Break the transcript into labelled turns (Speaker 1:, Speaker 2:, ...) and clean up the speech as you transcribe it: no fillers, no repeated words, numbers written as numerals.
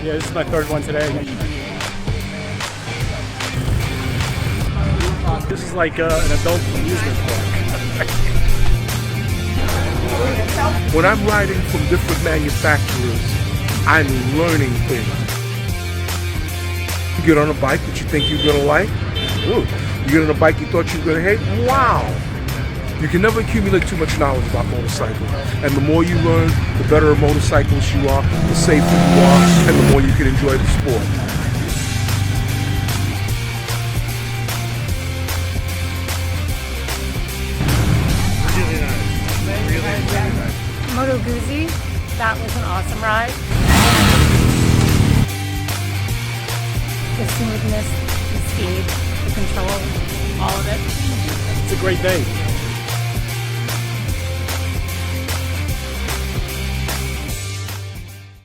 Speaker 1: Yeah, this is my third one today. This is like an adult amusement park.
Speaker 2: When I'm riding from different manufacturers, I'm learning things. You get on a bike that you think you're gonna like. Ooh. You get on a bike you thought you were gonna hate. Wow! You can never accumulate too much knowledge about motorcycles. And the more you learn, the better a motorcyclist you are, the safer you are, and the more you can enjoy the sport.
Speaker 1: Really nice. Really nice.
Speaker 3: Moto Guzzi, that was an awesome ride. The smoothness, the speed, the control, all of it.
Speaker 1: It's a great day.